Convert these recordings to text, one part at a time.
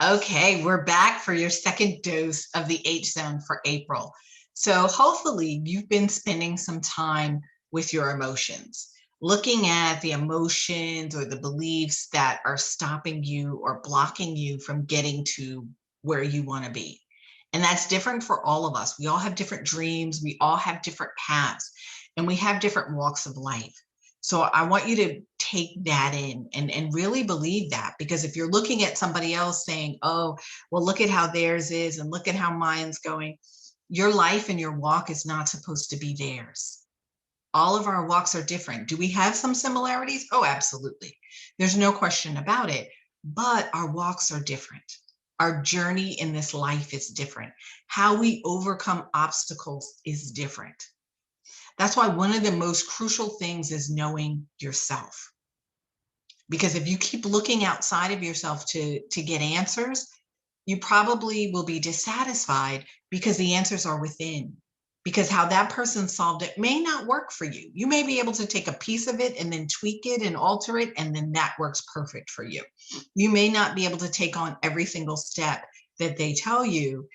Okay, we're back for your second dose of the H Zone for April. So, hopefully, you've been spending some time with your emotions, looking at the emotions or the beliefs that are stopping you or blocking you from getting to where you want to be. And that's different for all of us. We all have different dreams, we all have different paths, and we have different walks of life. So I want you to take that in and really believe that, because if you're looking at somebody else saying, oh, well, look at how theirs is and look at how mine's going, your life and your walk is not supposed to be theirs. All of our walks are different. Do we have some similarities? Oh, absolutely. There's no question about it. But our walks are different. Our journey in this life is different. How we overcome obstacles is different. That's why one of the most crucial things is knowing yourself. Because if you keep looking outside of yourself to get answers, you probably will be dissatisfied because the answers are within. Because how that person solved it may not work for you. You may be able to take a piece of it and then tweak it and alter it, and then that works perfect for you. You may not be able to take on every single step that they tell you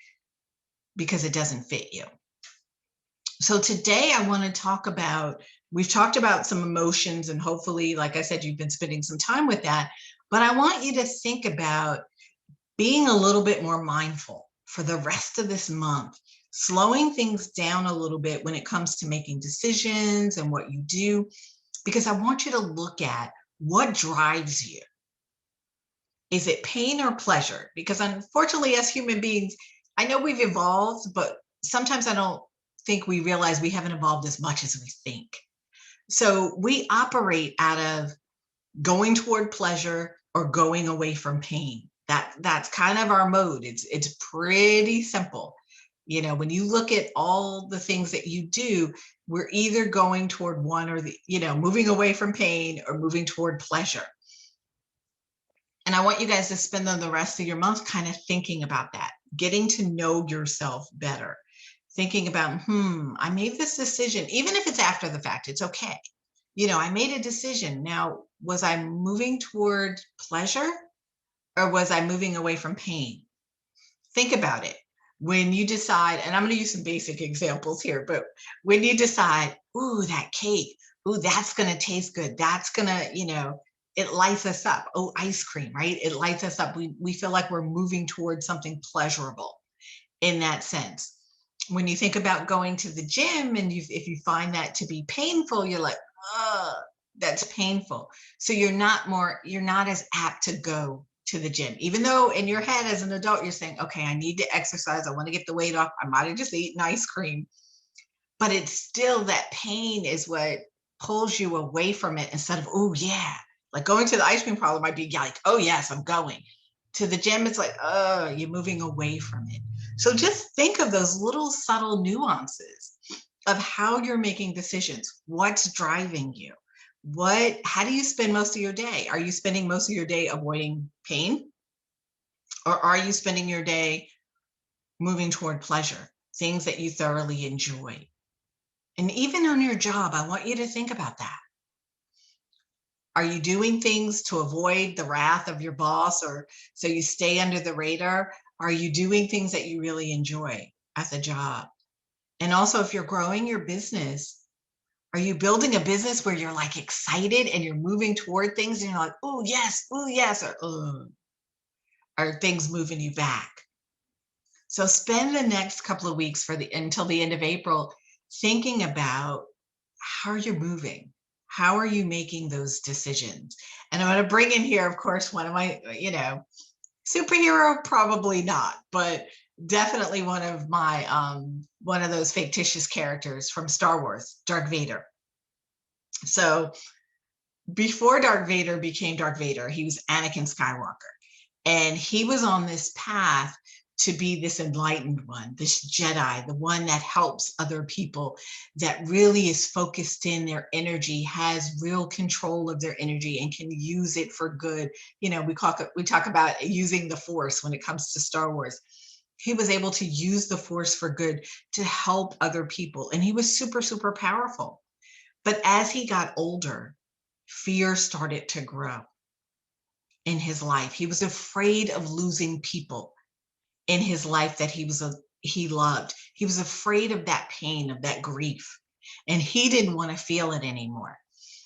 because it doesn't fit you. So today I want to talk about, we've talked about some emotions, and hopefully, like I said, you've been spending some time with that, but I want you to think about being a little bit more mindful for the rest of this month, slowing things down a little bit when it comes to making decisions and what you do, because I want you to look at what drives you. Is it pain or pleasure? Because unfortunately, as human beings, I know we've evolved, but sometimes I don't think we realize we haven't evolved as much as we think. So we operate out of going toward pleasure or going away from pain. That's kind of our mode. It's pretty simple. You know, when you look at all the things that you do, we're either going toward one or the, moving away from pain or moving toward pleasure. And I want you guys to spend the rest of your month kind of thinking about that, getting to know yourself better, thinking about, I made this decision, even if it's after the fact, it's okay. I made a decision. Now, was I moving toward pleasure or was I moving away from pain? Think about it. When you decide, and I'm going to use some basic examples here, but when you decide, ooh, that cake, ooh, that's going to taste good. That's going to, it lights us up. Oh, ice cream, right? It lights us up. We feel like we're moving towards something pleasurable in that sense. When you think about going to the gym and if you find that to be painful, you're like, oh, that's painful. So you're not as apt to go to the gym, even though in your head as an adult, you're saying, okay, I need to exercise. I want to get the weight off. I might have just eaten ice cream, but it's still that pain is what pulls you away from it instead of, oh yeah, like going to the ice cream parlor might be like, oh yes, I'm going. To the gym, it's like, oh, you're moving away from it. So just think of those little subtle nuances of how you're making decisions. What's driving you? How do you spend most of your day? Are you spending most of your day avoiding pain? Or are you spending your day moving toward pleasure, things that you thoroughly enjoy? And even on your job, I want you to think about that. Are you doing things to avoid the wrath of your boss or so you stay under the radar? Are you doing things that you really enjoy at the job? And also, if you're growing your business, are you building a business where you're like excited and you're moving toward things and you're like, oh, yes, or are things moving you back? So spend the next couple of weeks until the end of April thinking about how you're moving. How are you making those decisions? And I'm going to bring in here, of course, one of my, superhero, probably not, but definitely one of those fictitious characters from Star Wars, Darth Vader. So before Darth Vader became Darth Vader, he was Anakin Skywalker. And he was on this path to be this enlightened one, this Jedi, the one that helps other people, that really is focused in their energy, has real control of their energy and can use it for good. We talk about using the Force when it comes to Star Wars. He was able to use the Force for good to help other people. And he was super, super powerful. But as he got older, fear started to grow. in his life. He was afraid of losing people in his life that he loved. He was afraid of that pain, of that grief, and he didn't want to feel it anymore.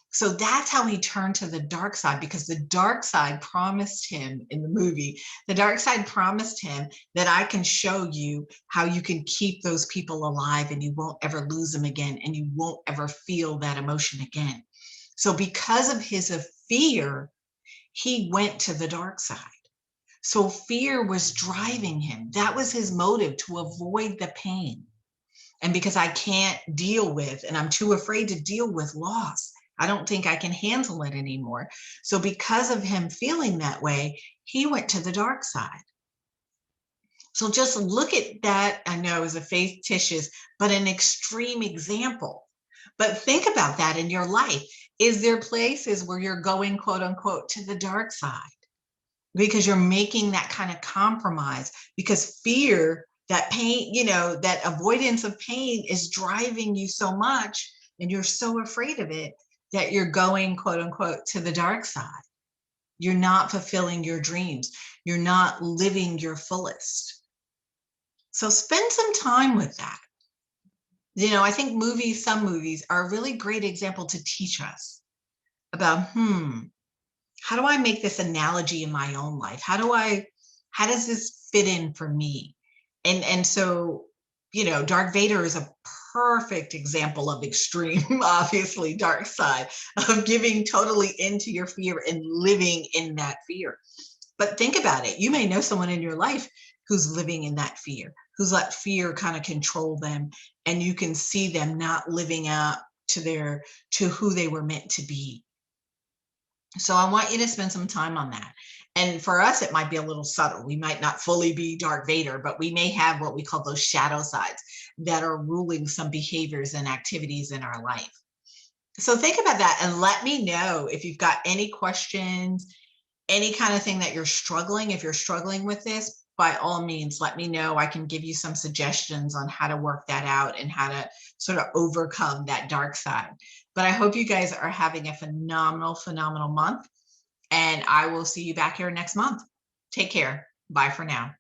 So that's how he turned to the dark side, because the dark side promised him in the movie, the dark side promised him that I can show you how you can keep those people alive and you won't ever lose them again and you won't ever feel that emotion again. So because of his fear, he went to the dark side. So fear was driving him. That was his motive, to avoid the pain. And because I can't deal with, and I'm too afraid to deal with loss, I don't think I can handle it anymore. So because of him feeling that way, he went to the dark side. So just look at that. I know is a fictitious, but an extreme example. But think about that in your life. Is there places where you're going, quote unquote, to the dark side? Because you're making that kind of compromise, because fear, that pain, that avoidance of pain is driving you so much, and you're so afraid of it that you're going, quote unquote, to the dark side. You're not fulfilling your dreams. You're not living your fullest. So spend some time with that. I think some movies are a really great example to teach us about, how do I make this analogy in my own life? How does this fit in for me? And so, Darth Vader is a perfect example of extreme, obviously, dark side of giving totally into your fear and living in that fear. But think about it. You may know someone in your life who's living in that fear, who's let fear kind of control them, and you can see them not living up to who they were meant to be. So I want you to spend some time on that. And for us, it might be a little subtle. We might not fully be Darth Vader, but we may have what we call those shadow sides that are ruling some behaviors and activities in our life. So think about that and let me know if you've got any questions, any kind of thing that you're struggling. If you're struggling with this, by all means, let me know. I can give you some suggestions on how to work that out and how to sort of overcome that dark side. But I hope you guys are having a phenomenal, phenomenal month. And I will see you back here next month. Take care. Bye for now.